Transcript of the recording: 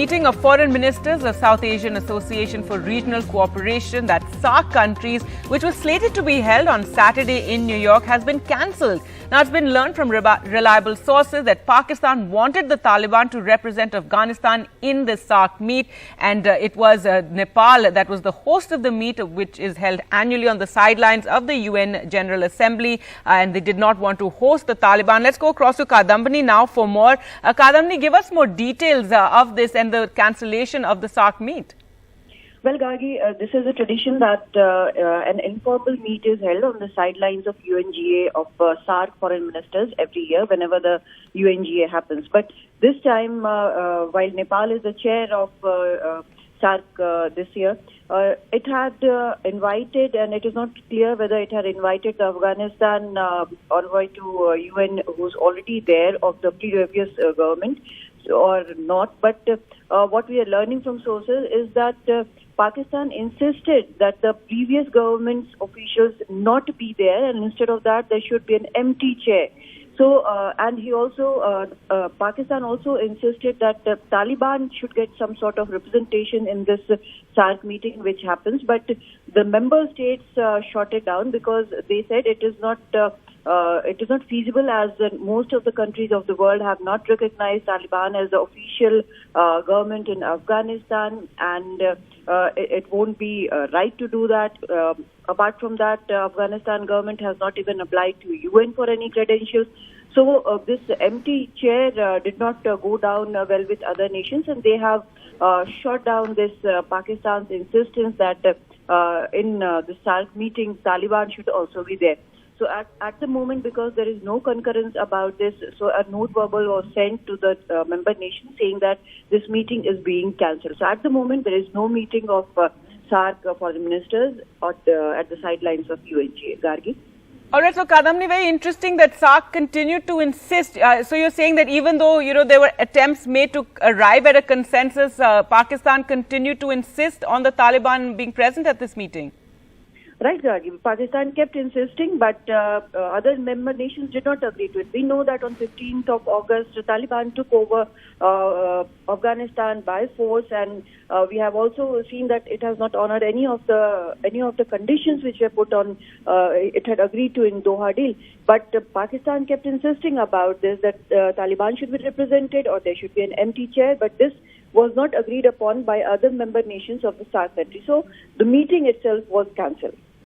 meeting of foreign ministers of South Asian Association for Regional Cooperation, that's SAARC countries, which was slated to be held on Saturday in New York, has been cancelled. Now, it's been learned from reliable sources that Pakistan wanted the Taliban to represent Afghanistan in the SAARC meet, and it was Nepal that was the host of the meet, which is held annually on the sidelines of the UN General Assembly, and they did not want to host the Taliban. Let's go across to Kadambini now for more. Kadambini, give us more details of this and the cancellation of the SAARC meet. Well, Gargi, this is a tradition that an informal meet is held on the sidelines of UNGA of SAARC Foreign Ministers every year whenever the UNGA happens. But this time, while Nepal is the chair of SAARC this year, it had invited, and it is not clear whether it had invited the Afghanistan envoy to UN, who's already there, of the previous government, or not. But what we are learning from sources is that Pakistan insisted that the previous government's officials not be there, and instead of that, there should be an empty chair. So, and he also, Pakistan also insisted that the Taliban should get some sort of representation in this SAARC meeting, which happens. But the member states shot it down because they said it is not feasible, as most of the countries of the world have not recognized Taliban as the official government in Afghanistan, and it won't be right to do that. Apart from that, Afghanistan government has not even applied to UN for any credentials. So this empty chair did not go down well with other nations, and they have shot down this Pakistan's insistence that in the SAARC meeting, Taliban should also be there. So at the moment, because there is no concurrence about this, so a note verbal was sent to the member nations saying that this meeting is being cancelled. So at the moment, there is no meeting of SAARC foreign ministers at the sidelines of UNGA. Gargi? All right, so Kadamni, very interesting that SAARC continued to insist. So you're saying that even though, there were attempts made to arrive at a consensus, Pakistan continued to insist on the Taliban being present at this meeting? Right, Gargi. Pakistan kept insisting, but other member nations did not agree to it. We know that on 15th of August, the Taliban took over Afghanistan by force, and we have also seen that it has not honored any of the conditions which were put on. It had agreed to in Doha deal, but Pakistan kept insisting about this, that Taliban should be represented or there should be an empty chair. But this was not agreed upon by other member nations of the SAARC country. So the meeting itself was cancelled.